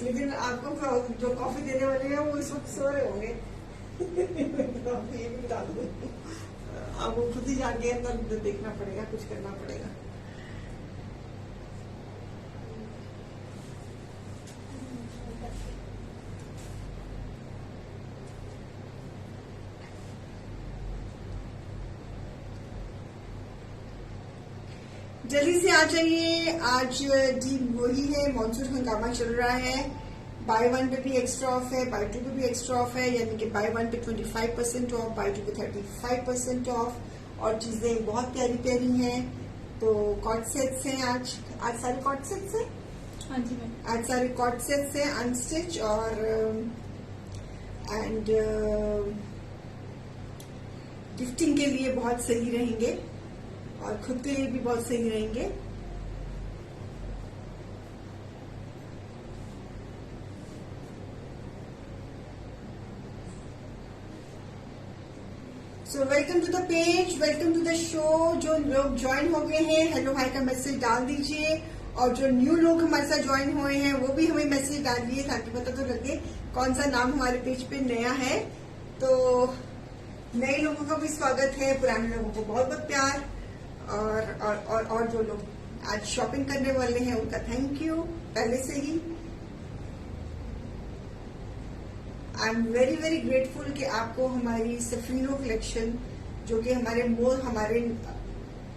लेकिन आपको जो कॉफी देने वाले हैं वो इस वक्त सो रहे होंगे। आपको ये भी बता दूं, आपको खुद ही जाके अंदर देखना पड़ेगा, कुछ करना पड़ेगा। जल्दी से आ जाइए। आज डील वही है, मॉनसून हंगामा चल रहा है। बाय वन पे भी एक्स्ट्रा ऑफ है, बाय टू पे भी एक्स्ट्रा ऑफ है, यानी कि बाय वन पे 25% ऑफ, बाय टू पे 35% ऑफ, और चीजें बहुत प्यारी प्यारी हैं। तो कॉट सेट्स हैं आज सारे कॉट सेट्स हैं। हाँ जी मैम, आज सारे कॉट सेट्स हैं अनस्टिच और एंड गिफ्टिंग के लिए बहुत सही रहेंगे और खुद के लिए भी बहुत सही रहेंगे। So welcome to the page, welcome to the show. जो लोग ज्वाइन हो गए हैं, हेलो हाय का मैसेज डाल दीजिए, और जो न्यू लोग हमारे साथ ज्वाइन हुए हैं वो भी हमें मैसेज डालिए ताकि पता तो लगे कौन सा नाम हमारे पेज पे नया है। तो नए लोगों का भी स्वागत है, पुराने लोगों को बहुत बहुत प्यार, और जो लोग आज शॉपिंग करने वाले हैं उनका थैंक यू पहले से ही। I am very very grateful कि आपको हमारी सफीनो कलेक्शन, जो कि हमारे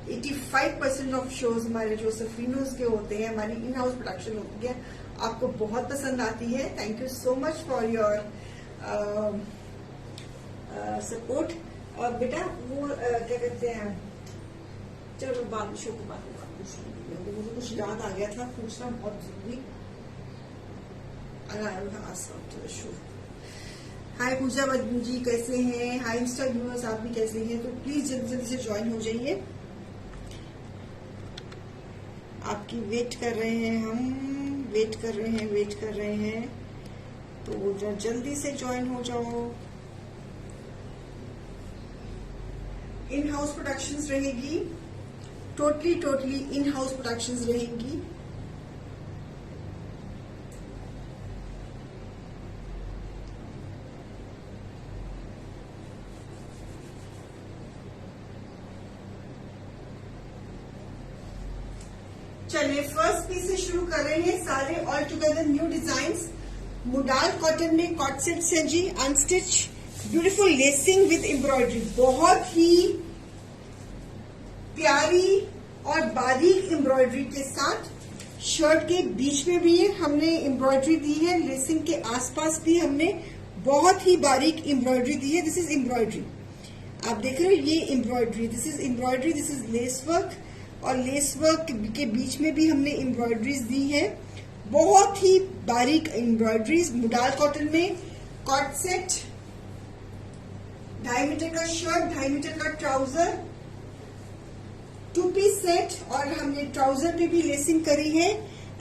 85% ऑफ शोज हमारे जो सफीनोज के होते हैं, हमारी इन हाउस प्रोडक्शन होती है, आपको बहुत पसंद आती है। Thank you so much for your support. और बेटा वो क्या कहते हैं, चलो बाद में शो के बाद मुझे कुछ याद आ गया था पूछना बहुत जरूरी। शो हाय पूजा बदबू जी, कैसे हैं? हाय इंस्टा व्यूअर्स, आप भी कैसे हैं? तो प्लीज जल्दी जल्दी से ज्वाइन हो जाइए, आपकी वेट कर रहे हैं हम, वेट कर रहे हैं। तो जल्दी से ज्वाइन हो जाओ। इन हाउस प्रोडक्शंस रहेगी, टोटली इन हाउस प्रोडक्शंस रहेंगी। चलिए फर्स्ट पीस से शुरू कर रहे हैं। सारे all together new designs, modal cotton में कॉट सेट्स हैं जी, unstitch, beautiful lacing with embroidery, बहुत ही प्यारी और बारीक एम्ब्रॉयडरी के साथ। शर्ट के बीच में भी हमने एम्ब्रॉयडरी दी है, लेसिंग के आसपास भी हमने बहुत ही बारीक एम्ब्रॉयडरी दी है। दिस इज एम्ब्रॉयडरी, आप देख रहे हो, ये embroidery, this is embroidery, this is lace work, और लेस वर्क के बीच में भी हमने एम्ब्रॉयडरीज दी है, बहुत ही बारीक एम्ब्रॉयडरीज। मुडाल कॉटन में कॉट सेट, 2.5 मीटर का शर्ट, 2.5 मीटर का ट्राउजर, 2 पीस सेट, और हमने ट्राउजर पे भी लेसिंग करी है।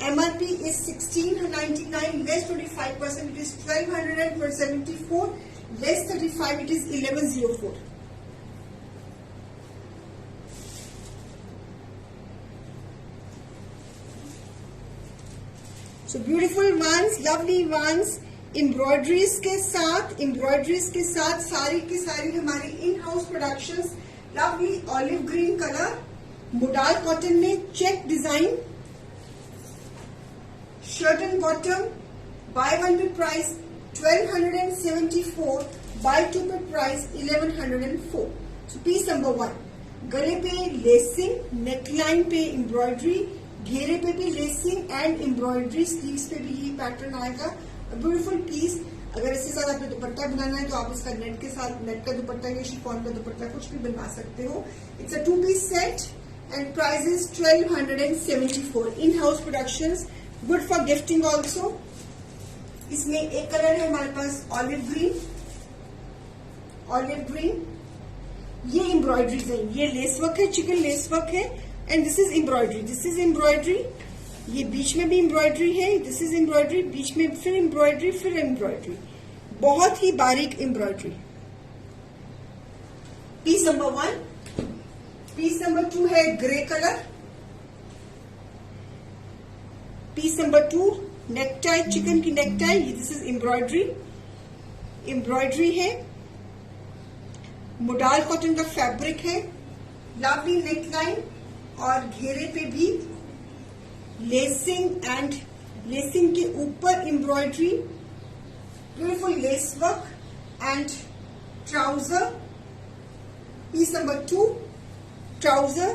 MRP is 1699, less 25% it is 1274, less 35 it is 1104। So beautiful ones, lovely ones, embroideries के साथ सारी की सारी हमारी in house productions. Lovely olive green colour, modal cotton में check design, shirt and bottom. Bye one pay price 1274, buy two pay price 1104। So piece number 1, गले पे lacing, neckline पे एम्ब्रॉयडरी, घेरे पे भी लेसिंग एंड एम्ब्रॉयडरी, स्लीव्स पे भी यही पैटर्न आएगा। Beautiful piece. अगर इसके साथ आपने दुपट्टा बनाना है तो आप इसका नेट के साथ, नेट का दुपट्टा या शिफॉन का दुपट्टा कुछ भी बनवा सकते हो। It's a 2 piece set and price is 1274। In house productions, good for gifting also. इसमें एक कलर है हमारे पास ऑलिव ग्रीन, ये एम्ब्रॉयडरीज है, ये लेस वर्क है, चिकन लेस वर्क है, एंड दिस इज एम्ब्रॉयडरी, ये बीच में भी एम्ब्रॉयडरी है, दिस इज एम्ब्रॉयडरी, बीच में फिर एम्ब्रॉयडरी, बहुत ही बारीक embroidery. Piece number 1। Piece number 2 है grey colour, piece number 2 necktie, chikan की necktie, this is embroidery, embroidery है, मोडाल कॉटन का फैब्रिक है, लवली नेकलाइन और घेरे पे भी लेसिंग एंड लेसिंग के ऊपर embroidery, beautiful lace work and trouser, piece number 2, trouser,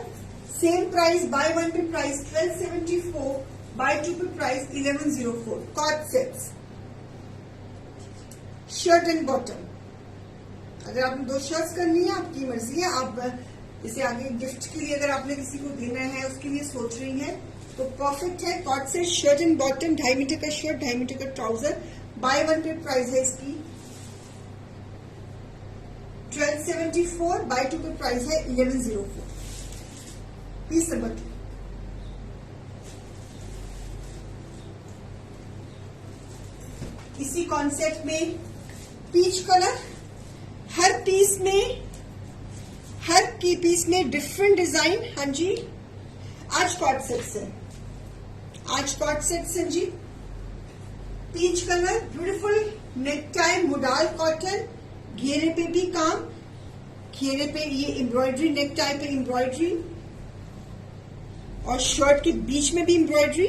same price, buy one pay price 1274, buy two pay price 1104, cord sets, shirt and bottom. अगर आपने 2 शर्ट्स करनी है आपकी मर्जी है, आप इसे आगे गिफ्ट के लिए अगर आपने किसी को देना है उसके लिए सोच रही हैं तो परफेक्ट है। Cord set, shirt and bottom, 2.5 metre का शर्ट, 2.5 मीटर का trouser, buy one pay price है इसकी 1274, बाय टू पे प्राइस है 1104, पीस नंबर 2। इसी कॉन्सेप्ट में पीच कलर, हर पीस में डिफरेंट डिजाइन। हाँ जी, आज कॉट सेट्स है, आज कॉट सेट्स हैं जी। Peach colour, beautiful necktie, modal cotton, घेरे पे भी काम, घेरे पे ये एम्ब्रॉयडरी, नेकटाई पे एम्ब्रॉयडरी और शर्ट के बीच में भी एम्ब्रॉयडरी,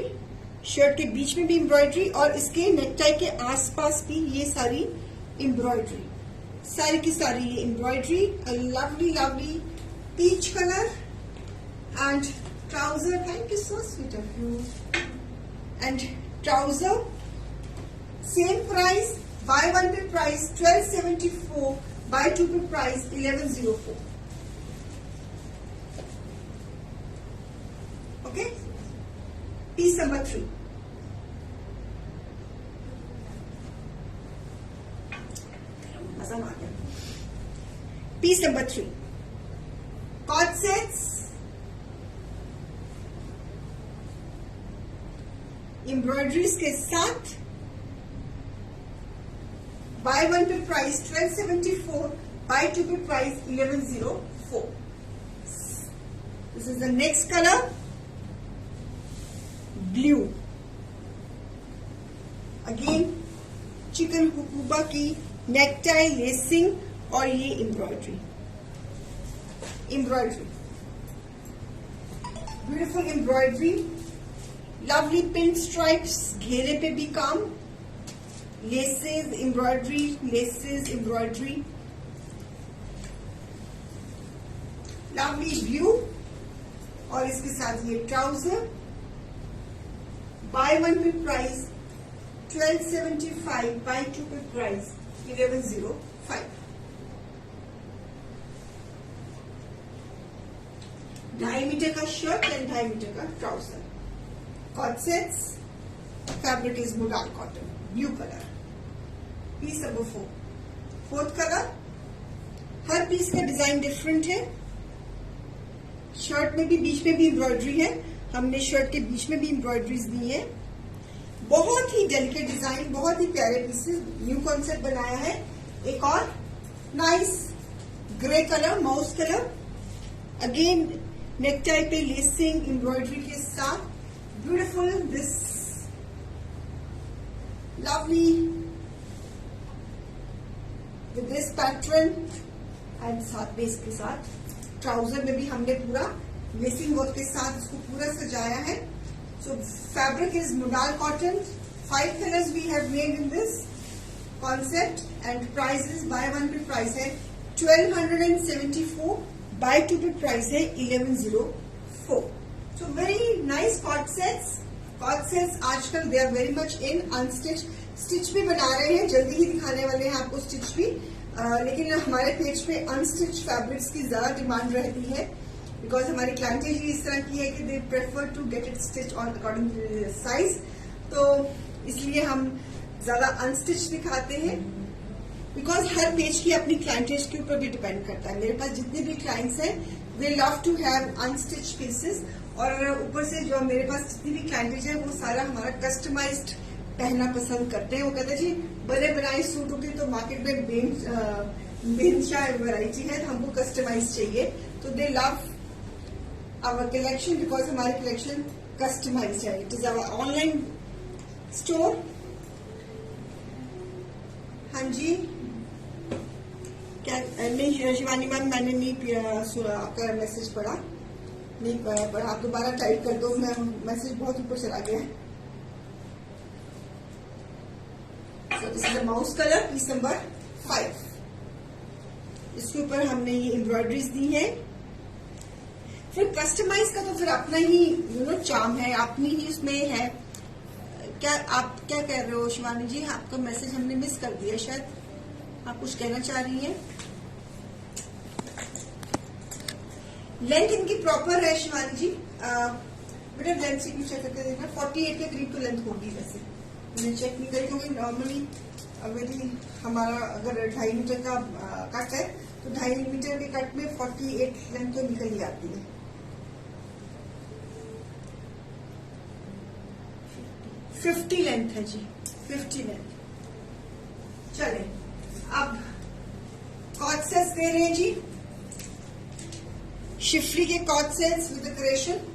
शर्ट के बीच में भी एम्ब्रॉयडरी और इसके नेकटाई के आसपास भी ये सारी एम्ब्रॉयडरी, सारी की सारी ये embroidery. Lovely lovely peach colour and trouser, thank you so sweet of you, and trouser same price, buy one pay price 1274, buy two pay price 1104, okay. Piece number 3, मजा आ गया। Piece number 3, cord sets, embroideries के साथ, buy one pay price 1274, buy two pay price 1104। This is the next colour, blue, again chikan हुकुबा की necktie, lacing और ये embroidery, embroidery, beautiful embroidery, lovely pin stripes, घेरे पे भी काम, laces embroidery, laces embroidery, lovely blue और इसके साथ ये trouser, buy one pay price 1275, buy two pay price 1105। 2.5 metre का शर्ट एंड 2.5 मीटर का trouser, cord sets, fabric is modal cotton, blue colour, piece number 4, fourth colour. हर piece का design different है, shirt में भी बीच में भी एम्ब्रॉयडरी है, हमने शर्ट के बीच में भी एम्ब्रॉयडरीज दी है, बहुत ही डेलिकेट डिजाइन, बहुत ही प्यारे पीसेस, न्यू कॉन्सेप्ट बनाया है। एक और nice grey colour, mouse colour, again necktie पे लेसिंग एम्ब्रॉयडरी के साथ, beautiful this lovely with this pattern and साथ में इसके साथ ट्राउजर में भी हमने पूरा लेसिंग वर्क के साथ इसको पूरा सजाया है। So fabric is modal cotton, 5 colours we have made in this concept and price is buy one pay price है 1274, बाय टू पे प्राइस है 1104। So very nice cord sets. Cord sets आजकल they are very much in, unstitch, stitch भी बना रहे हैं, जल्दी ही दिखाने वाले हैं आपको स्टिच भी, लेकिन हमारे पेज पे अनस्टिच फैब्रिक्स की ज्यादा डिमांड रहती है बिकॉज हमारी क्लाइंटेज ही इस तरह की है कि they prefer to get it stitch on according to size, तो इसलिए हम ज्यादा अनस्टिच दिखाते हैं बिकॉज हर पेज की अपनी क्लाइंटेज के ऊपर भी डिपेंड करता है। मेरे पास जितने भी क्लाइंट्स हैं they love to have unstitch pieces, और ऊपर से जो मेरे पास जितनी भी क्लाइंटेज है वो सारा हमारा कस्टमाइज्ड पहनना पसंद करते हैं। वो कहते हैं जी बने बनाए सूट होती तो मार्केट में बेनशाह वैरायटी है, तो हमको कस्टमाइज चाहिए, तो they love our collection because हमारी कलेक्शन कस्टमाइज है। It is our online store. हाँ जी, क्या नहीं शिवानी मैम, मैंने नहीं आपका मैसेज पढ़ा, नहीं पढ़ा, आप दोबारा टाइप कर दो, मैं मैसेज बहुत ऊपर चला गया है। This is the mouse colour, piece number 5। इसके ऊपर हमने ये एम्ब्रॉयडरीज दी है। फिर कस्टमाइज का तो फिर अपना ही चार्म है, अपनी ही उसमें है। क्या आप क्या कह रहे हो शिवानी जी? आपका मैसेज हमने मिस कर दिया शायद, आप कुछ कहना चाह रही हैं? लेंथ इनकी प्रॉपर है शिवानी जी, बेटा लेंथ से क्यों चेक करके देखना, 48 के करीब तो लेंथ होगी। वैसे मैंने चेक नहीं करी क्योंकि नॉर्मली मेरी हमारा अगर 2.5 मीटर का कट है तो 2.5 मीटर के कट में 48 लेंथ तो निकल ही आती है। 50 लेंथ है जी, 50 लेंथ। चले अब कॉर्ड सेट्स दे रहे हैं जी, शिफली के कॉर्ड सेट्स विद क्रेशन।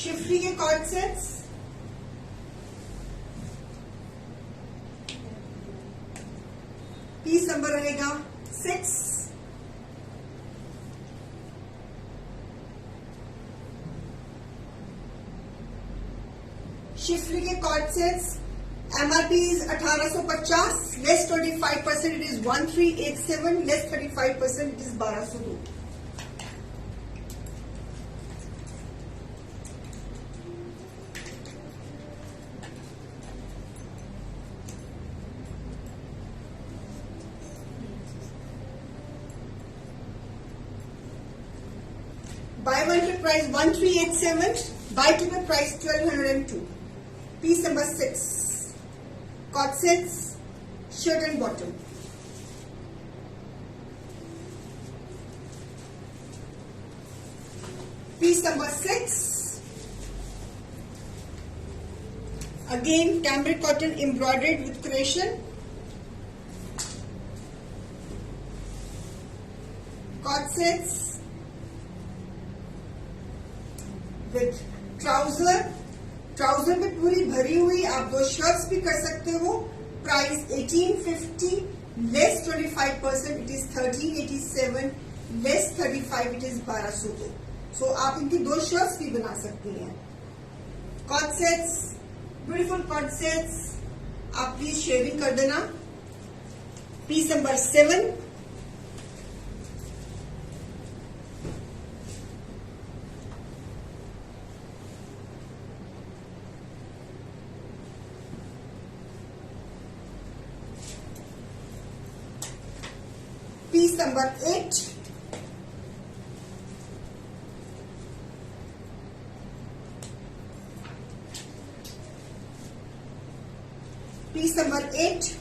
शिफली के कॉर्ड सेट्स पीस नंबर रहेगा 6। शिफली के cord sets MRP is 1850, less 25% it is 1387, less 35% it is 1202। Buy one पे प्राइस 1387, buy two पे price 1202। Piece number 6, cord sets, shirt and bottom. Piece number 6, again cambric cotton embroidered with क्रेशन। Cord sets with trouser, trouser में पूरी भरी हुई, आप 2 shirts भी कर सकते हो। Price 1850, less 25% it is 1387, less 35 it is 1202। So आप इनकी 2 शर्ट्स भी बना सकती हैं। Cord sets, beautiful cord sets, आप प्लीज शेयरिंग कर देना। Piece number 7, piece number 8, piece number 8,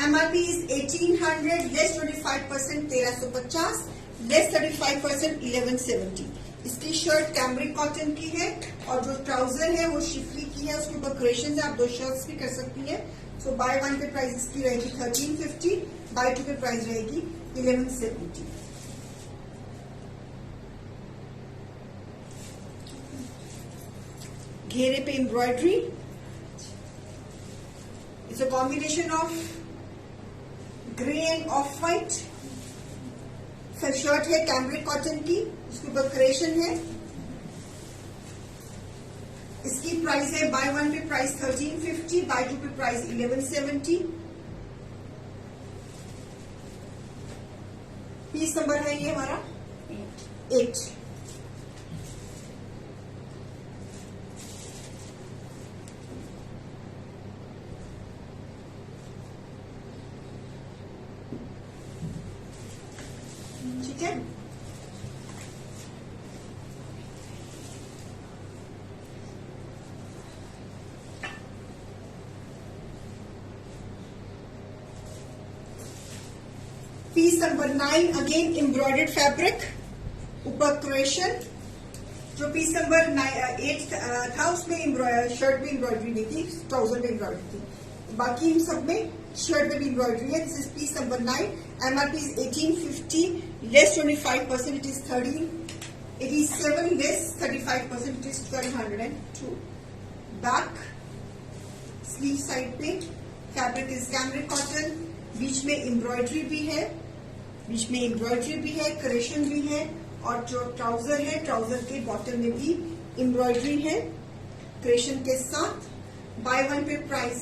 MRP is 1800, less 25% 1350, less 35% 1170। इसकी शर्ट कैमरिक कॉटन की है और जो ट्राउजर है वो शिफली की है, उसके ऊपर क्रेशन है, आप 2 शर्ट्स भी कर सकती हैं। सो बाय वन पे प्राइस इसकी रहेगी 1350, बाय 2 पे प्राइस रहेगी 1170। घेरे पे embroidery, it's a combination of grey end of white. फिर शर्ट है कैमरिक कॉटन की, उसके ऊपर क्रेशन है। इसकी प्राइस है bye one pay price 1350, bye 2 पे प्राइस 1170। पीस नंबर है ये हमारा 8। ठीक है, piece number 9, again embroidered fabric, ऊपर क्रेशन। जो पीस नंबर 8 था उसमें शर्ट में एम्ब्रॉयडरी नहीं थी, ट्राउजर में एम्ब्रॉयडरी थी, बाकी इन सब में शर्ट पे भी एम्ब्रॉयडरी है. This is peace number 9. MRP is 1850, less 25%, it is 1387, less 35%, it is 1202. Back sleeve side पे फैब्रिक इज कैमरिक कॉटन. बीच में एम्ब्रॉयडरी भी है, क्रेशन भी है, और जो ट्राउजर है, ट्राउजर के बॉटम में भी एम्ब्रॉयडरी है क्रेशन के साथ. Buy one pay price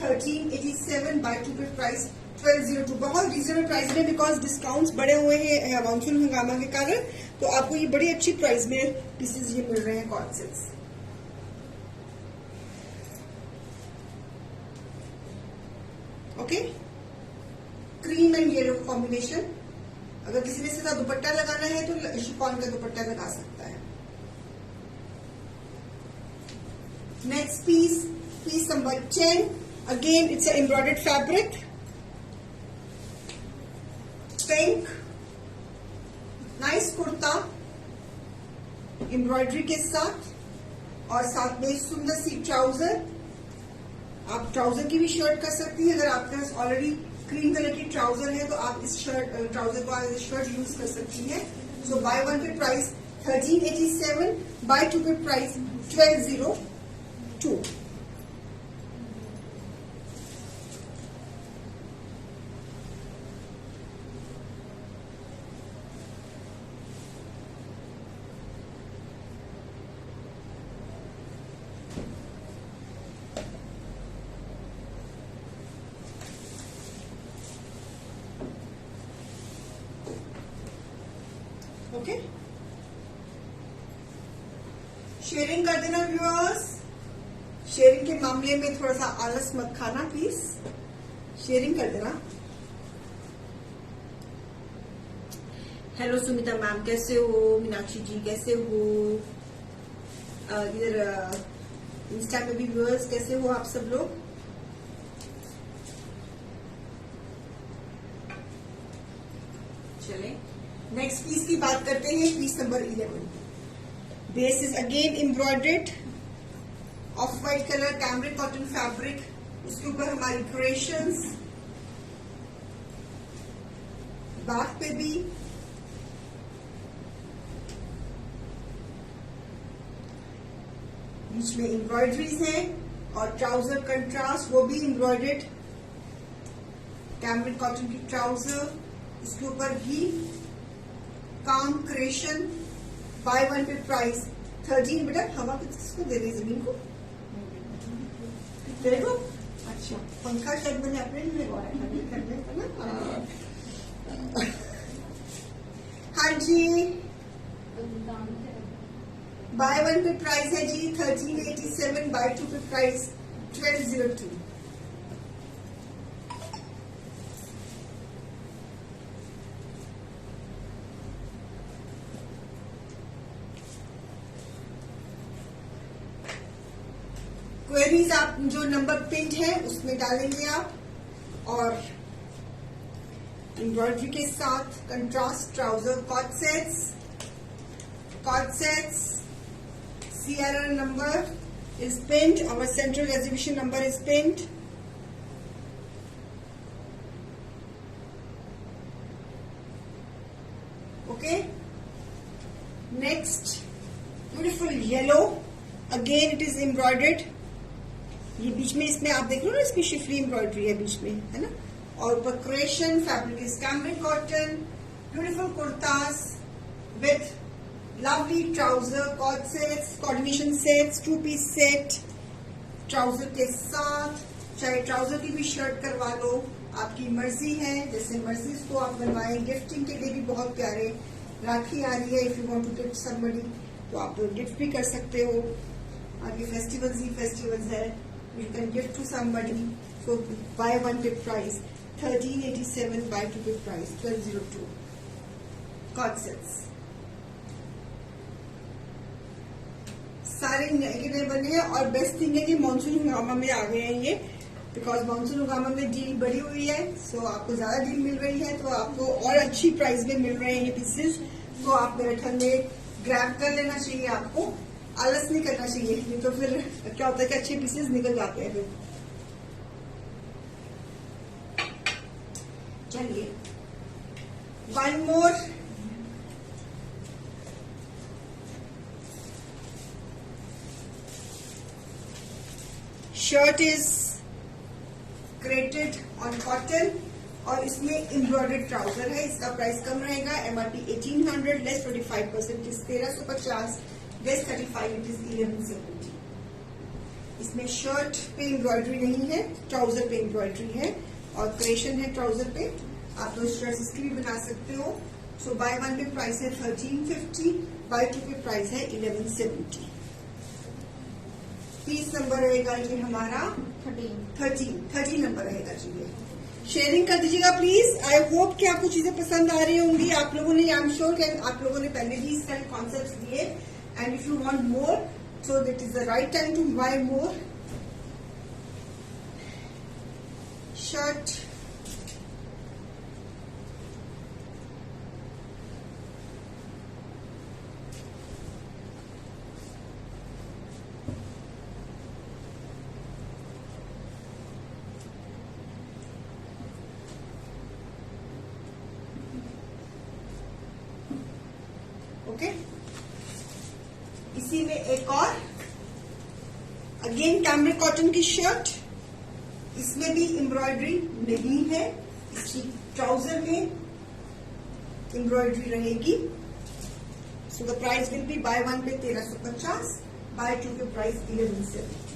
1387, buy two pay price 1202. बहुत रीजनेबल प्राइस में, बिकॉज डिस्काउंट्स बढ़े हुए हैं मानसून हंगामा के कारण, तो आपको ये बड़ी अच्छी प्राइस में पीसेस ये मिल रहे हैं cord sets. Okay, cream and yellow combination. अगर किसी ने सीधा दुपट्टा लगाना है तो शिफॉन का दुपट्टा लगा सकता है. Next piece number 10. Again it's embroidered fabric, pink, nice kurta embroidery के साथ, और साथ में सुंदर सी ट्राउजर. आप ट्राउजर की भी शर्ट कर सकती हैं. अगर आपके पास ऑलरेडी क्रीम कलर की ट्राउजर है तो आप इस ट्राउजर को एज शर्ट यूज कर सकती हैं. सो bye one pay price 1387, buy two pay price 1202. Okay, sharing कर देना व्यूअर्स. शेयरिंग के मामले में थोड़ा सा आलस मत खाना प्लीज, शेयरिंग कर देना. हेलो सुमिता मैम, कैसे हो? मीनाक्षी जी कैसे हो? इधर इंस्टा में भी व्यूअर्स कैसे हो आप सब लोग? चलें, नेक्स्ट पीस की बात करते हैं. Piece number 11. Base is again embroidered, off white colour cambric cotton fabric. उसके ऊपर हमारी क्रिएशंस, बैक पे भी बीच में एम्ब्रॉयडरीज हैं, और ट्राउजर कंट्रास्ट वो भी एम्ब्रॉयडर्ड कैमरिक कॉटन की ट्राउजर. उसके ऊपर भी काम creation. Bye one pay price 13. बेटा हवा किसको दे रही, जमीन को तेरे को? अच्छा, पंखा शायद मैंने अपने लिए लगवाया था. हाँ जी, बाय वन पे प्राइस है जी 1387, buy two pay price 1202. Queries आप जो नंबर पिंड है उसमें डालेंगे आप, और एम्ब्रॉयडरी के साथ contrast trouser cord sets. CRR number is pinned. Our central reservation number is pinned. Okay. Next, beautiful yellow. Again, it is embroidered. ये बीच में इसमें आप देख लो ना, इसमें शिफली एम्ब्रॉयडरी है बीच में, है ना. और ऊपर क्रेशन fabric is cambric cotton. Beautiful kurtas with lovely trouser cord sets, coordination sets, 2-piece set trouser के साथ. चाहे ट्राउजर की भी शर्ट करवा लो, आपकी मर्जी है, जैसे मर्जी इसको आप बनवाएं. गिफ्टिंग के लिए भी बहुत प्यारे. राखी आ रही है, if you want to gift somebody तो आप गिफ्ट भी कर सकते हो. आगे फेस्टिवल्स ही फेस्टिवल्स है. You can gift to somebody. So buy one tip price 1387, buy two tip price 1202. Cord sets. सारे नए बने हैं और बेस्ट थिंग है कि मानसून हंगामा में आ गए हैं ये, बिकॉज मानसून हंगामा में डील बढ़ी हुई है. सो आपको ज्यादा डील मिल रही है, तो आपको और अच्छी प्राइस में मिल रहे हैं ये पीसेस. तो आप मेरे ख्याल में ग्रैब कर लेना चाहिए. आपको आलस नहीं करना चाहिए, नहीं तो फिर क्या होता है कि अच्छे पीसेस निकल जाते हैं फिर. चलिए one more, shirt is created on cotton और इसमें एम्ब्रॉयडर्ड ट्राउजर है. इसका प्राइस कम रहेगा. MRP 1800, less 25% is 1350, less 35 it is 1170. इसमें शर्ट पे एम्ब्रॉयडरी नहीं है, ट्राउजर पे एम्ब्रॉयडरी है और क्रिएशन है ट्राउजर पे. आप दो ड्रेसेस की भी बना सकते हो. सो बाय वन पे प्राइस है 1350, बाय टू पे प्राइस है 1170. पीस नंबर रहेगा ये हमारा 13 नंबर रहेगा जी. ये शेयरिंग कर दीजिएगा प्लीज. आई होप कि आपको चीजें पसंद आ रही होंगी. आप लोगों ने, आई एम श्योर कि आप लोगों ने पहले भी इस तरह कॉन्सेप्ट लिए. And if you want more, so that is the right time to buy more. Shirt, okay. इसी में एक और अगेन कैमरिक कॉटन की शर्ट. इसमें भी एम्ब्रॉयडरी नहीं है. इसकी ट्राउजर में एम्ब्रॉयडरी रहेगी. So the price will be buy one pay 1350, buy two pay price 1170.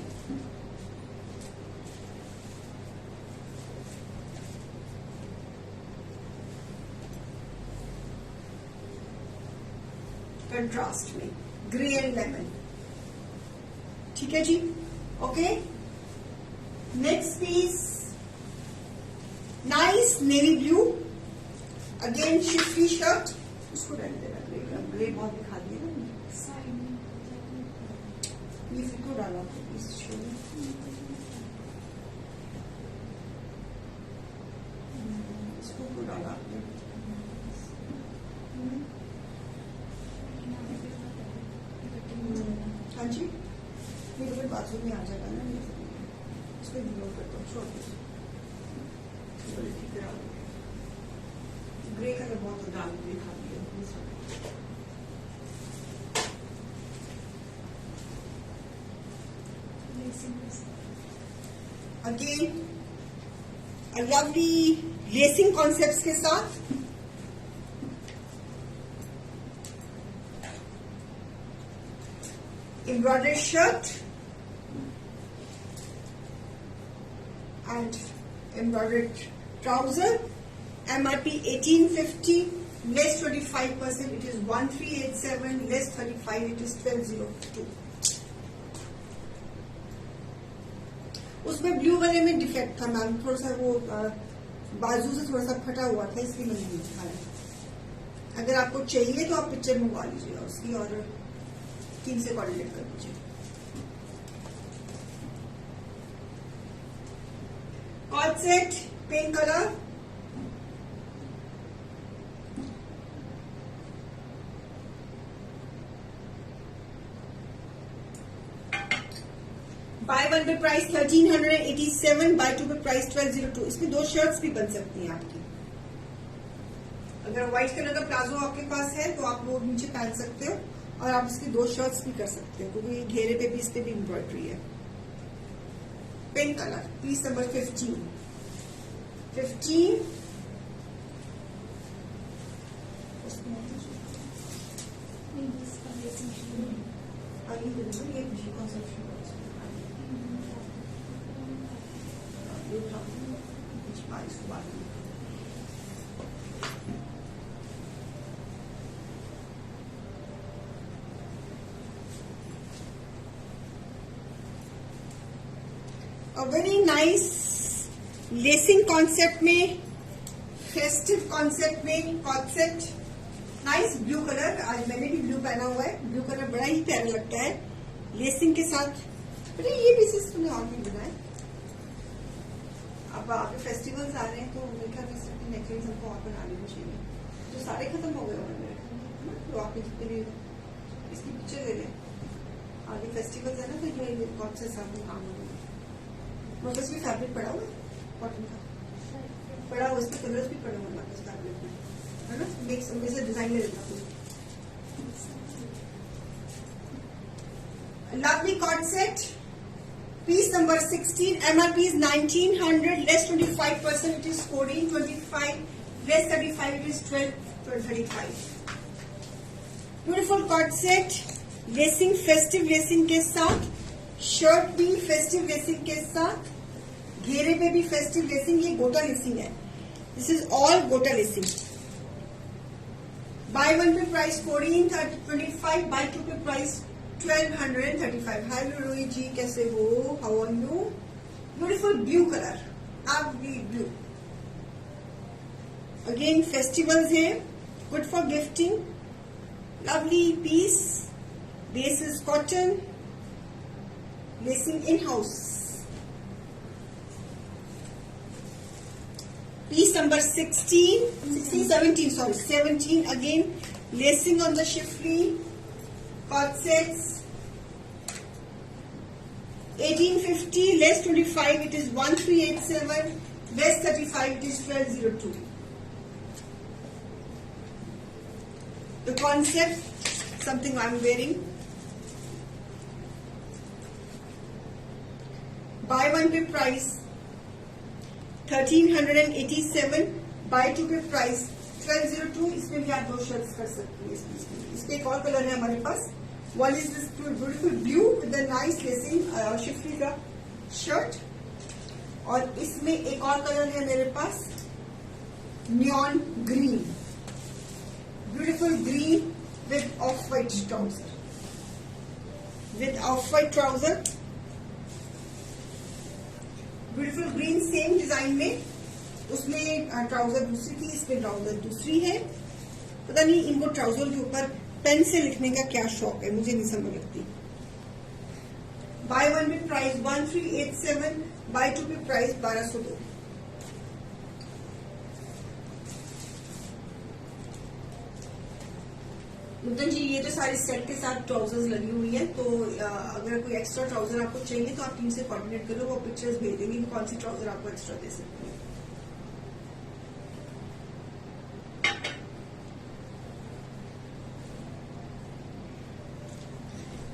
Contrast में ग्रे एंड लेमन. ठीक है जी. Okay. Next piece nice navy blue, again schiffli shirt. उसको रहने देना. ग्रे बहुत दिखा दिया ना. ये फिर को डाला इस शो में. इसको को डाला आपने. हाँ जी. मेरे फिर बाजू में आ जाएगा ना. इसमें ग्लो करता हूँ. छोड़ दो. ग्रे कलर बहुत डार्क दिखा दिया. अगेन लवली लेसिंग कॉन्सेप्ट्स के साथ embroidered shirt and embroidered trouser. MRP 1850, less 25% it is 1387, less 35 it is 1202. उसमें ब्लू वाले में डिफेक्ट था मैम. थोड़ा सा वो बाजू से थोड़ा सा फटा हुआ था, इसलिए मैंने नहीं दिखाया. अगर आपको चाहिए तो आप पिक्चर मंगवा लीजिएगा उसकी और टीम से कोऑर्डिनेट कर लीजिए. Cord set pink colour. Buy one pay price 1387, buy two pay price 1202. इसमें दो शर्ट्स भी बन सकती हैं आपकी. अगर व्हाइट कलर का प्लाजो आपके पास है तो आप वो नीचे पहन सकते हो और आप इसकी दो शर्ट्स भी कर सकते हो क्योंकि घेरे पे भी इस पे भी एम्ब्रॉयडरी है. Pink colour, piece number 15. Very nice lacing concept में, फेस्टिव कॉन्सेप्ट में कॉन्सेप्ट. Nice blue colour. आज मैंने भी ब्लू पहना हुआ है. ब्लू कलर बड़ा ही प्यारा लगता है लेसिंग के साथ. अरे ये पीसेस तुमने और भी बनाए. अब आपके फेस्टिवल्स आ रहे हैं तो मेरे ख्याल से नेकलेस हमको और बना लेना चाहिए. तो सारे खत्म हो गए होंगे मेरे ख्याल. तो आपने जितने भी इसकी पिक्चर ले लें. आगे फेस्टिवल्स है ना तो ये कौन से साथ में काम होगा. बस भी फैब्रिक पड़ा हुआ कॉटन का. पड़ा हुआ, इसमें कलर्स भी पड़ा हुआ इस फैब्रिक में, है ना. मिक्स में से डिजाइन ले लेता हूँ. Lovely cord set. Piece number 16. MRP is 1900. Less 25%. It is 1425. Less 35. It is 1235. Beautiful cord set. Lacing, festive lacing के साथ. शर्ट भी festive lacing के साथ. घेरे पे भी festive lacing. ये गोटा lacing है. This is all गोटा lacing. Buy one पे price 1425. Buy two पे price 1235. Hello Rohit ji, कैसे हो? How are you? Beautiful blue color, lovely blue. Again festivals है, good for gifting. Lovely piece. Base is cotton. Lacing in house. Piece number 17. Again lacing on the shifli. Cord sets. 1850 less 25 it is 1387, less 35 it is 1202. The concept, something I'm wearing. Buy one पे price 1387, buy two पे price 1202. इसमें भी आप दो shirts कर सकते हैं. इसमें एक और कलर है हमारे पास. One is this beautiful blue with the nice lacing Schiffli का शर्ट, और इसमें एक और कलर है मेरे पास neon green, beautiful green with off-white trouser. Beautiful green same design में, उसमें ट्राउजर दूसरी थी, इसमें ट्राउजर दूसरी है. पता नहीं इनको ट्राउजर के ऊपर पेन से लिखने का क्या शौक है, मुझे नहीं समझ लगती. Bye one pay price 1387, buy two pay price 1202. मुद्दन जी ये तो सारी सेट के साथ ट्राउजर्स लगी हुई है, तो अगर कोई एक्स्ट्रा ट्राउजर आपको चाहिए तो आप टीम से कोऑर्डिनेट करो, वो पिक्चर्स भेज देंगे कौन सी ट्राउजर आपको एक्स्ट्रा दे सकते हैं.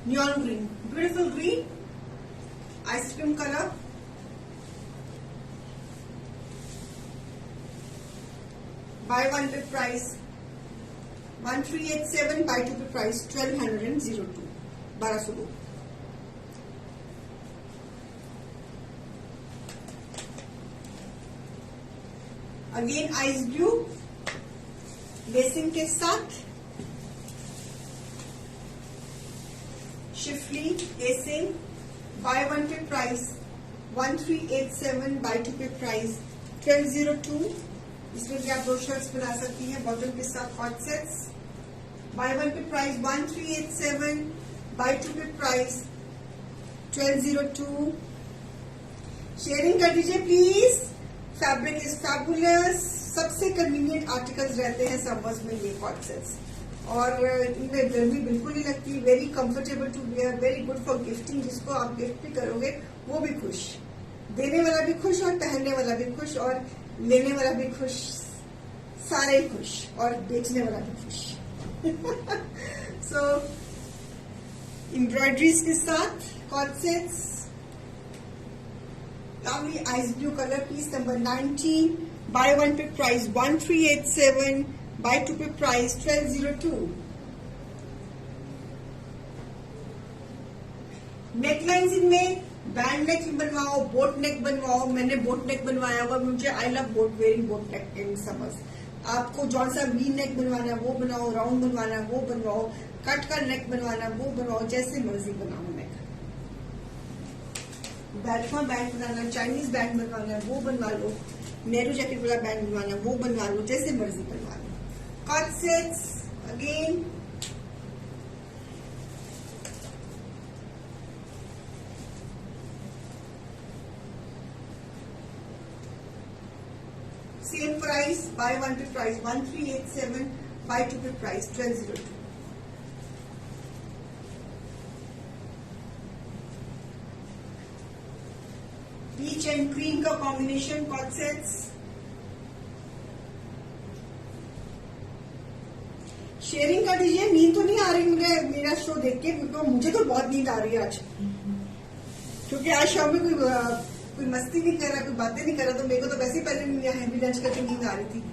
Neon green, beautiful green, ice cream color. Buy one पे price 1387, buy two पे price 1202, 1202. Again ice blue, lacing के साथ. Schiffli lacing. Buy one पे प्राइस 1387, buy two पे प्राइस 1202. इसमें भी आप दो शर्ट्स बना सकती हैं बॉटम के साथ cord sets. Bye one pay price 1387, buy two pay price 1202. Sharing कर दीजिए प्लीज. Fabric is fabulous. सबसे कन्वीनियंट आर्टिकल्स रहते हैं समर्स में ये कॉट सेट्स, और इनमें गर्मी बिल्कुल नहीं लगती. Very comfortable to wear, very good for gifting. जिसको आप गिफ्ट भी करोगे वो भी खुश, देने वाला भी खुश और पहनने वाला भी खुश और लेने वाला भी खुश, सारे खुश और बेचने वाला भी खुश. सो एम्ब्रॉयडरीज के साथ cord sets. Lovely ice blue colour, piece number 19. Buy one pay price 1387, buy two pay price 1202. Necklines इनमें बैंड नेक बनवाओ, बोट नेक बनवाओ. मैंने बोट नेक बनवाया हुआ, मुझे I love boat wearing boat neck in summers. आपको जौन सा वी नेक बनवाना है वो बनाओ, राउंड बनवाना है वो बनवाओ, कट का नेक बनवाना है वो बनवाओ, जैसे मर्जी बनाओ नेक. बैल्फा बैंड बनाना है, चाइनीज बैंड बनवाना है वो बनवा लो, नेहरू जैकेट वाला बैंड बनवाना है वो बनवा लो, जैसे मर्जी बनवा लो. Cord sets again. Same price, buy one पे price 1387, buy two पे price 1202. Peach and cream का combination कॉट सेट्स. शेयरिंग कर दीजिए। नींद तो नहीं आ रही मुझे मेरा शो देख के, क्योंकि मुझे तो बहुत नींद आ रही है आज, क्योंकि आज शो में कोई मस्ती नहीं कर रहा, कोई बातें नहीं कर रहा, तो मेरे को तो वैसे ही पहले हैवी लंच करके नींद आ रही थी।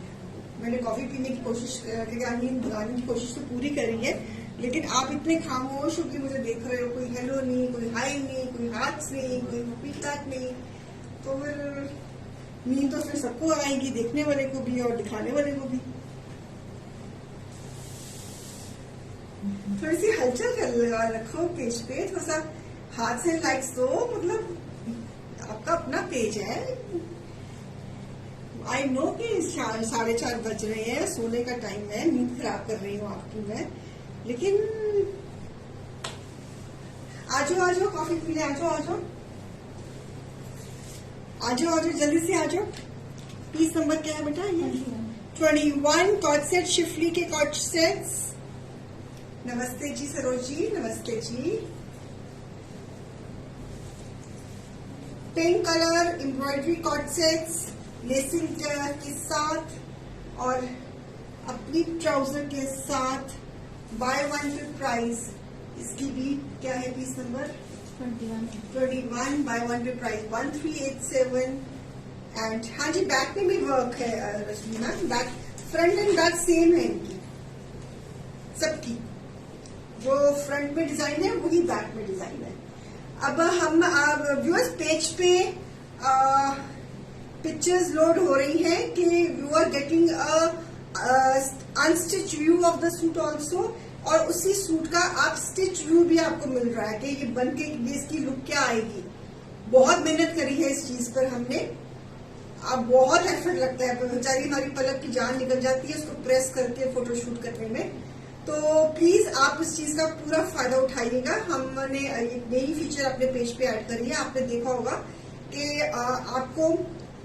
मैंने कॉफी पीने की कोशिश नींद भगाने की कोशिश तो पूरी करी है, लेकिन आप इतने खामोश हो कि मुझे देख रहे हो, कोई हेलो नहीं, कोई हाय नहीं, कोई हाथ नहीं, कोई फीडबैक नहीं, तो फिर नींद तो फिर सबको आएगी, देखने वाले को भी और दिखाने वाले को भी। थोड़ी सी हलचल कर रखो पेज पे, थोड़ा सा हाथ से लाइक्स दो, मतलब आपका अपना पेज है। आई नो कि 4:30 बज रहे हैं, सोने का टाइम है, नींद खराब कर रही हूँ आपकी मैं, लेकिन आजो कॉफी पीने, आजो जल्दी से आजो। पीस नंबर क्या है बेटा? ये 21 कॉर्ड सेट, शिफली के कॉर्ड सेट्स। नमस्ते जी सरोज जी, नमस्ते जी। Pink colour embroidery cord sets lacing के साथ और अपनी ट्राउजर के साथ, बाय वन पे प्राइस। इसकी भी क्या है piece number? 21 buy one pay price 1387। And हाँ जी, बैक में भी वर्क है Rashmi ma'am, back front and back same है इनकी सबकी, जो फ्रंट में डिजाइन है वही बैक में डिजाइन है। अब हम व्यूअर्स पेज पे पिक्चर्स लोड हो रही हैं कि you are getting unstitch view of the suit also, और उसी सूट का आप स्टिच व्यू भी आपको मिल रहा है कि ये बन के इसकी लुक क्या आएगी। बहुत मेहनत करी है इस चीज पर हमने, अब बहुत एफर्ट लगता है, बेचारी हमारी पलक की जान निकल जाती है उसको प्रेस करके फोटोशूट करने में। तो प्लीज आप इस चीज का पूरा फायदा उठाइएगा। हमने एक नई फीचर अपने पेज पे ऐड करी है, आपने देखा होगा कि आपको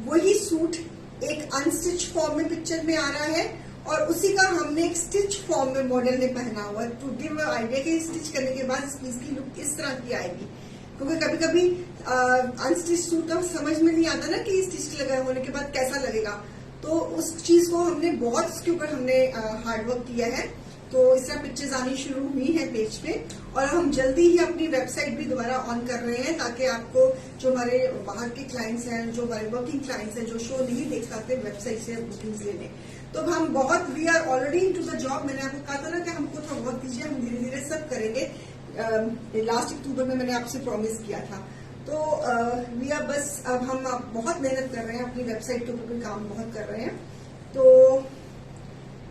वही सूट एक अनस्टिच फॉर्म में पिक्चर में आ रहा है, और उसी का हमने एक स्टिच फॉर्म में मॉडल ने पहना हुआ, टू गिव आइडिया कि स्टिच करने के बाद इसकी लुक किस तरह की आएगी। क्योंकि कभी कभी अनस्टिच सूट का समझ में नहीं आता ना कि स्टिच लगा होने के बाद कैसा लगेगा, तो उस चीज को हमने बहुत उसके ऊपर हमने हार्डवर्क किया है। तो इस तरह पिक्चर्स आनी शुरू हुई है पेज पे, और हम जल्दी ही अपनी वेबसाइट भी दोबारा ऑन कर रहे हैं, ताकि आपको जो हमारे बाहर के क्लाइंट्स हैं, जो हमारे वर्किंग क्लाइंट्स हैं, जो शो नहीं देख पाते वेबसाइट से बुकिंग्स लेने, तो हम बहुत we are already into the job. मैंने आपको कहा था ना कि हमको थोड़ा वक्त दीजिए, हम धीरे धीरे सब करेंगे। लास्ट अक्टूबर में मैंने आपसे प्रॉमिस किया था, तो वी आर बस अब हम बहुत मेहनत कर रहे हैं, अपनी वेबसाइट के ऊपर भी काम बहुत कर रहे हैं, तो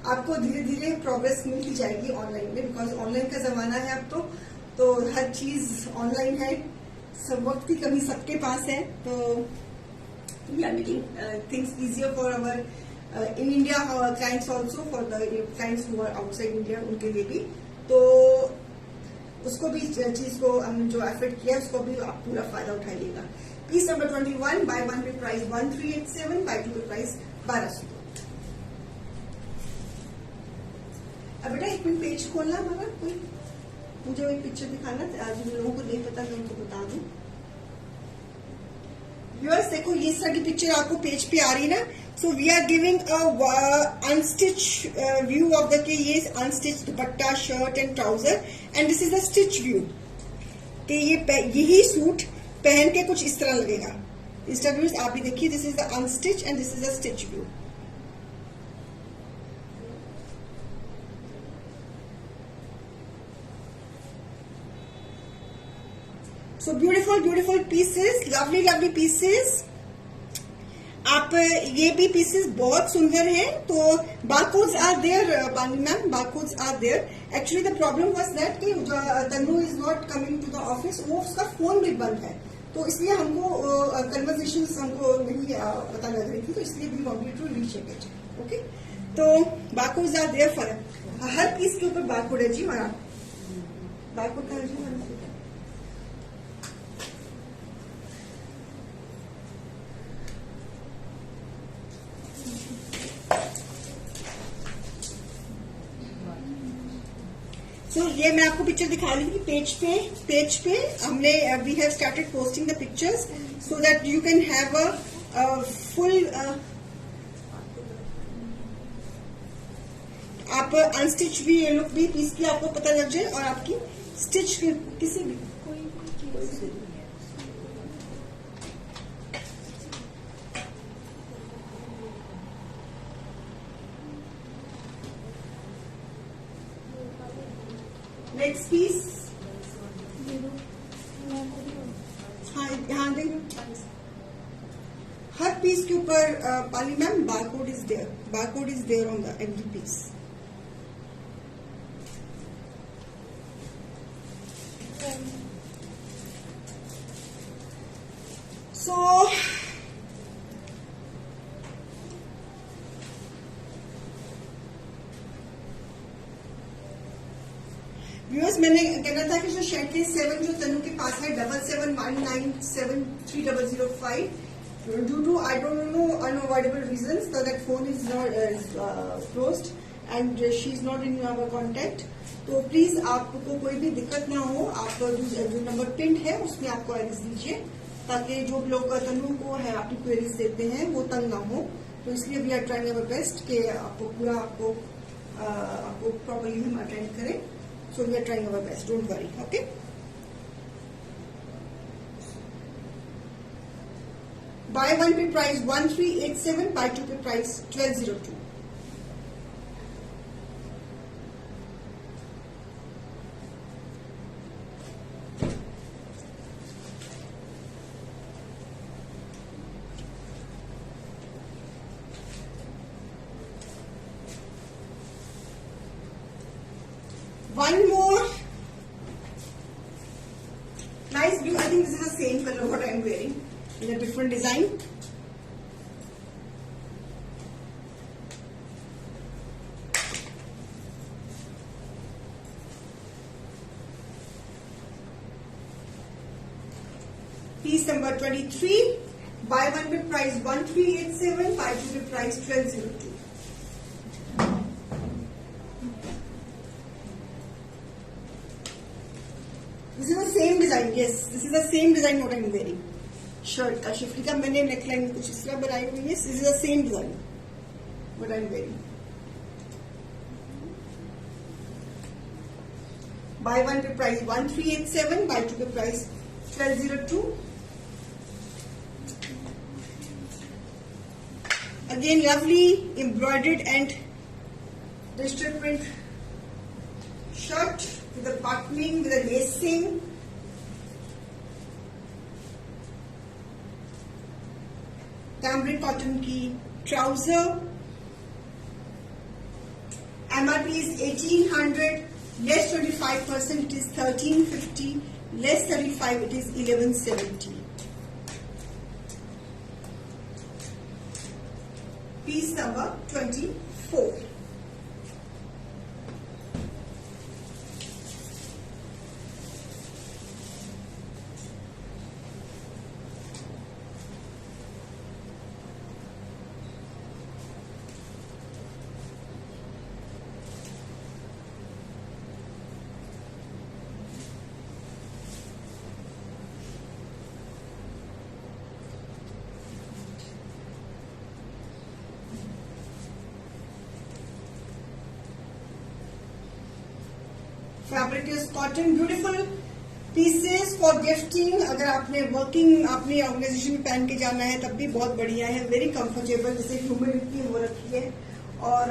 आपको धीरे धीरे प्रोग्रेस मिलती जाएगी ऑनलाइन में, बिकॉज ऑनलाइन का जमाना है अब तो हर चीज ऑनलाइन है, सब वक्त की कमी सबके पास है, तो we are making things easier for our in India clients also, for the clients who are outside India, उनके लिए भी। तो उसको भी चीज को हमने जो एफर्ट किया उसको भी आप पूरा फायदा उठाइएगा। Piece number 21 buy one pay price 1387, buy two pay price 1200। अब बेटा एक मिनट पेज खोलना हमारा, कोई मुझे एक पिक्चर दिखाना, आज जिन लोगों को नहीं पता मैं उनको बता दूं। व्यूअर्स देखो, ये इस तरह की पिक्चर आपको पेज पे आ रही है ना, so we are giving unstitch view of the, ये unstitch dupatta, shirt and trouser, and this is the stitch view, कि यही सूट पहन के कुछ इस तरह लगेगा। इस तरह व्यूअर्स आप भी देखिए, this is the unstitch and this is the stitch view. So beautiful pieces, lovely pieces। आप ये भी पीसेस बहुत सुंदर हैं। तो barcodes are there Bani ma'am, barcodes are there. Actually the problem was that कि Tannu is not coming to the office, वो उसका फोन भी बंद है, तो इसलिए हमको कन्वर्सेशंस हमको नहीं पता लग रही थी, तो इसलिए we wanted to recheck it. Okay, तो बारकोड्स आर देयर फॉर हर पीस के ऊपर बारकोड है जी हमारा। बारकोड का है जी हमारा। So, ये मैं आपको पिक्चर दिखा रही थी पेज पे हमने we have started posting the pictures so that you can have a full आप अनस्टिच भी ये लुक भी पीस की आपको पता लग जाए और आपकी स्टिच किसी भी नेक्स्ट पीस। हाँ हाँ देखिए हर पीस के ऊपर Pali ma'am barcode is there on the every piece. So viewers मैंने कहना था कि जो शेड के 7 जो तनु के पास है 7719730005 due to I don't know unavoidable reasons so that phone is not closed and she is not in our contact, तो प्लीज आपको कोई भी दिक्कत ना हो, आप जो नंबर पिन है उसमें आपको एड्रेस दीजिए ताकि जो लोग तनु को है आपकी क्वेरीज देते हैं वो तंग ना हो। तो इसलिए we are trying our best कि आपको पूरा आपको प्रॉपरली हम अटेंड करें। So we are trying our best. Don't worry. Okay. Buy one pay price 1387. Buy two pay price 1202. One more nice blue. I think this is the same color what I am wearing in a different design. Piece number 23. Buy one with price 1387. Buy two with price 1202. This is the same design. Yes, this is the same design what I am wearing. Shirt का Schiffli का मैंने neckline कुछ इस तरह बनाई हुई है. This is the same design what I am wearing. Buy one with price 1387. Buy two with price 1202. Again, lovely embroidered and digital print shirt with a buttoning, with a lacing. Cambric cotton की trouser. MRP is 1800. Less 25% it is 1350. Less 35 it is 1170. Piece number 24. Fabric is cotton, beautiful pieces for gifting. अगर आपने working अपनी organisation में पहन के जाना है तब भी बहुत बढ़िया है, वेरी कंफर्टेबल, जैसे ह्यूमिडिटी हो रखी है और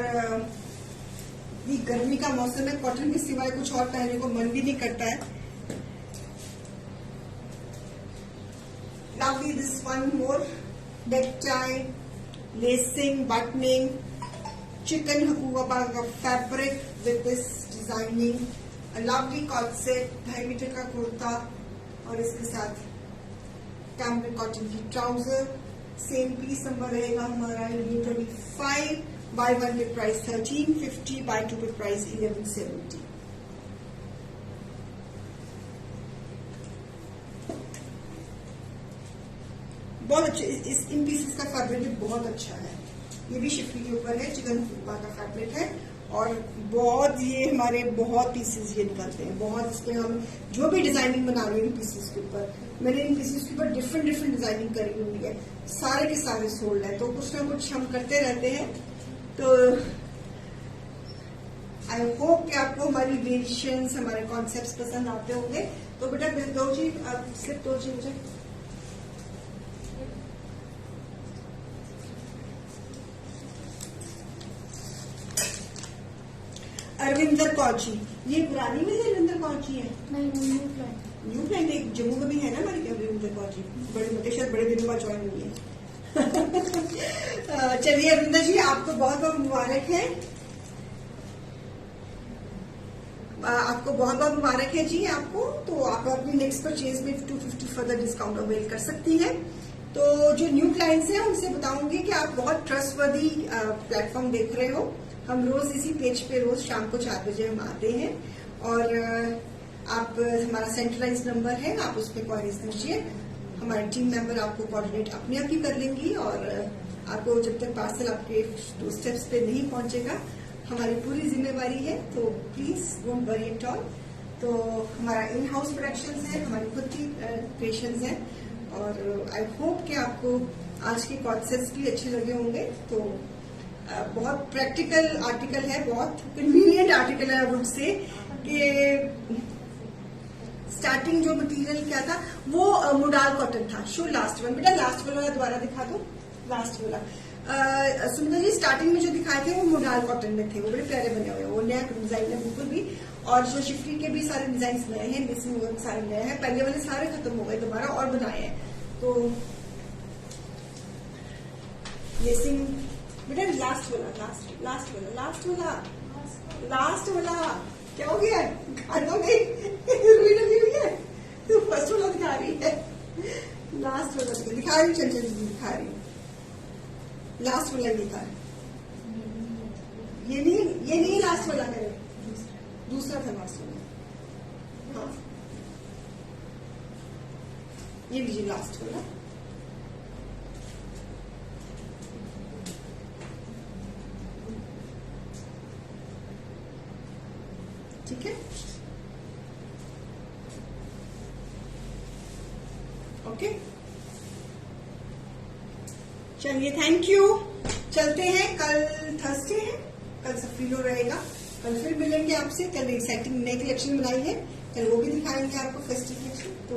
ये गर्मी का मौसम है, कॉटन के सिवाय कुछ और पहनने को मन भी नहीं करता है. Lovely, this one more necktie, lacing, buttoning, chicken huआ fabric with this designing. A lovely corset, 2.5 metre का कुर्ता और इसके साथ कैम्ब्रिक कॉटन की ट्राउजर. सेम पीस नंबर रहेगा हमारा 25. Buy one pay price 1350, buy two pay price 1170. बहुत अच्छे इन पीसेस का फैब्रिक भी बहुत अच्छा है. ये भी शिफली के ऊपर है, चिकन फूबा का फैब्रिक है और बहुत ये हमारे बहुत पीसेस ये निकलते हैं बहुत. इस पे हम जो भी डिजाइनिंग बना रहे हैं इन पीसेस के ऊपर, मैंने इन पीसेस के ऊपर डिफरेंट डिजाइनिंग करी हुई है, सारे के सारे सोल्ड है. तो कुछ ना कुछ हम करते रहते हैं. तो आई होप कि आपको हमारी वेरिएशंस, हमारे कॉन्सेप्ट्स पसंद आते होंगे। तो बेटा दो जी, आप स्लिप दो जी मुझे। अरविंदर कौर जी, ये पुरानी में अरविंदर कौर जी है? नहीं, न्यू फ्रेंड एक जम्मू में भी है ना हमारी अरविंदर कौर जी, बड़े मतलब शायद बड़े दिनों बाद ज्वाइन हुई है। चलिए अरविंदर जी, आपको बहुत बहुत मुबारक है, आपको बहुत बहुत मुबारक है जी आपको। तो आप अपनी नेक्स्ट परचेज में 250 फर्दर डिस्काउंट अवेल कर सकती हैं। तो जो न्यू क्लाइंट्स हैं उनसे बताऊंगी कि आप बहुत ट्रस्टवर्दी प्लेटफॉर्म देख रहे हो। हम रोज इसी पेज पे रोज शाम को 4 बजे हम आते हैं, और आप हमारा सेंट्रलाइज नंबर है, आप उस पर क्वारीज कीजिए, हमारी टीम मेंबर आपको कोऑर्डिनेट अपने आप ही कर लेंगी। और आपको जब तक पार्सल आपके डोर स्टेप्स पे नहीं पहुंचेगा, हमारी पूरी जिम्मेवारी है, तो please don't worry at all. तो हमारा इन हाउस प्रोडक्शन है, हमारी खुद की क्रिएशंस हैं, और आई होप कि आपको आज के कॉन्सेप्ट्स भी अच्छे लगे होंगे। तो बहुत प्रैक्टिकल आर्टिकल है, बहुत कन्वीनियंट आर्टिकल है, वुड से कि स्टार्टिंग जो मटेरियल क्या था वो मोडाल कॉटन था। शो लास्ट वन बेटा, लास्ट वाला दोबारा दिखा दो, लास्ट वाला। सुंदर जी, स्टार्टिंग में जो दिखाए थे वो मोडाल कॉटन में थे, वो बड़े प्यारे बने हुए हैं, वो नया डिजाइन है बिल्कुल भी। और जो शिफ्टी के भी सारे डिजाइन नए हैं, मिसिंग वर्क सारे नए हैं, पहले वाले सारे खत्म हो गए, दोबारा और बनाए हैं। तो लेसिंग बेटा लास्ट वाला, लास्ट वाला क्या हो गया? खाना में रुई लगी हुई है, तो फर्स्ट वाला दिखा रही है, लास्ट वाला दिखा रही, चल दिखा रही, लास्ट वाला दिखा रही। ये नहीं लास्ट वाला है, दूसरा था लास्ट वाला। हाँ ये लीजिए लास्ट वाला। ठीक है, ओके, चलिए थैंक यू। चलते हैं, कल थर्सडे है, कल सफीलो रहेगा, कल फिर मिलेंगे आपसे। कल एक्साइटिंग नई कलेक्शन बनाई है, कल वो भी दिखाएंगे आपको, फेस्टिव कलेक्शन। तो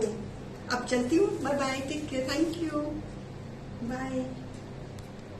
अब चलती हूँ, bye bye, take care, thank you, bye.